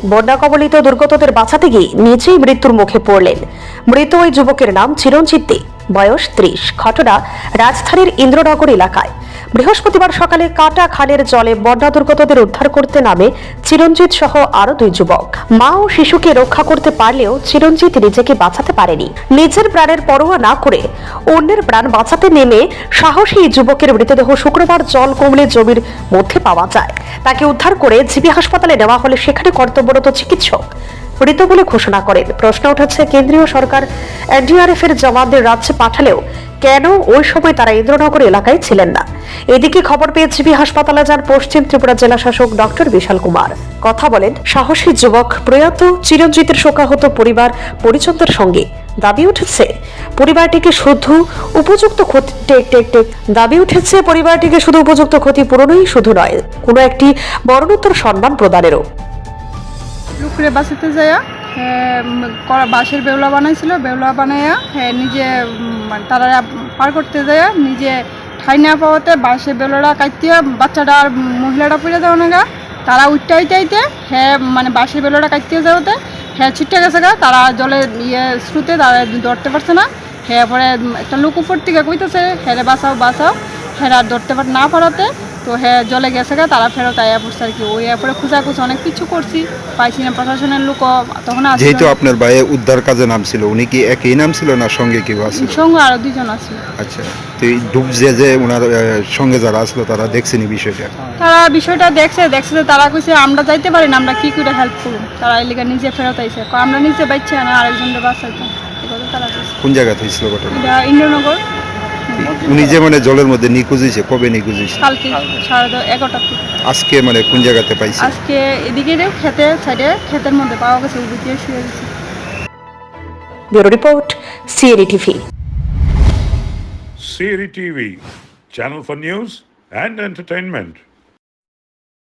বন্যা কবলিত দুর্গতদের বাঁচাতে গিয়ে নিজেই মৃত্যুর মুখে পড়লেন। মৃত ওই যুবকের নাম চিরঞ্জিত দে, বয়স 30। ঘটনা রাজধানীর ইন্দ্রনগর এলাকায়। বৃহস্পতিবার সকালে কাটা খালের জলে বন্যা দুর্গতদের উদ্ধার করতে নামে চিরঞ্জিত সহ আরো 2 যুবক। মা ও শিশুকে রক্ষা করতে পারলেও চিরঞ্জিত নিজেকে বাঁচাতে পারেনি। নিজের প্রাণের পরোয়া না করে অন্যের প্রাণ বাঁচাতে নেমে সাহসী এই যুবকের মৃতদেহ শুক্রবার জল কমলে জমির মধ্যে পাওয়া যায়। তাকে উদ্ধার করে জিবি হাসপাতালে নেওয়া হলে সেখানে কর্তব্যরত চিকিৎসক মৃত বলে ঘোষণা করেন। প্রশ্ন উঠেছে, কেন্দ্রীয় সরকার এনডিআরএফ এর জওয়ানদের রাজ্যে পাঠালেও কেন ওই সময় তারা ইন্দ্রনগর এলাকায় ছিলেন না? এদিকে খবর পেয়ে জিবি হাসপাতালে যান পশ্চিম ত্রিপুরা জেলা শাসক ডক্টর বিশাল কুমার। কথা বলেন সাহসী যুবক প্রয়াত চিরঞ্জিতের শোকাহত পরিবার পরিজনদের সঙ্গে। দাবি উঠেছে পরিবারটিকে শুধু উপযুক্ত ক্ষতিপূরণই শুধু নয়, কোনো একটি মরণোত্তর সম্মান প্রদানেরও। লুকরে বাঁচাতে যাইয়া বাঁশের বেউলা বানাইছিল, বেউলা বানাইয়া নিজে তারা পার করতে যাইয়া নিজে ঠাই না পাওয়াতে বাঁশের বেউলাটা কাটতে বাচ্চাটা আর মহিলাটা পড়ে যাওয়া না, তারা উঠতে বাঁশের বেউলাটা কাটতে যাওয়াতে ছিটতে গেছে গা, তারা জলে স্রোতে তারা ধরতে পারছে না। পরে একটা লোক উপর থেকে কইতেছে বাঁচাও বাঁচাও, আর ধরতে না পারাতে তো জলে গেছে গা, তারা ফেরত আয়া পড়ছে আর কি। ওই পরে খোঁজাখুঁজি অনেক কিছু করছি, পাইছি না। প্রশাসনের লোক তখন আসে। যেহেতু আপনার ভাইয়ে উদ্ধার কাজে নামছিল, উনি কি একই নাম ছিল না সঙ্গে কেউ আছে? সঙ্গে আরো 2 জন আছে। আচ্ছা, তো এই ডুব যে ওনার সঙ্গে যারা আসলো তারা দেখছেনি বিষয়টা? তারা বিষয়টা দেখছে যে তারা কইছে আমরা যাইতে পারি না, আমরা কি করে হেল্প করব। তারা এলাকা নিজে ফেরত আইছে, আমরা নিজে বাইচ্ছে না আরেকজনকে বাঁচাইতে। তারা কোন জায়গাতে হয়েছিল ঘটনা? ইন্দ্রনগর। উনি যে জলের মধ্যে নিখোঁজ হয়েছে, কবে নিখোঁজ হয়েছে? কালকে 11:30 থেকে। আজকে কোন জায়গাতে পাইছে? আজকে এদিকে ক্ষেতের মধ্যে পাওয়া গেছে, ওদিকে শুয়ে গেছে। Bureau report, CNE TV. CNE TV, channel for news and entertainment.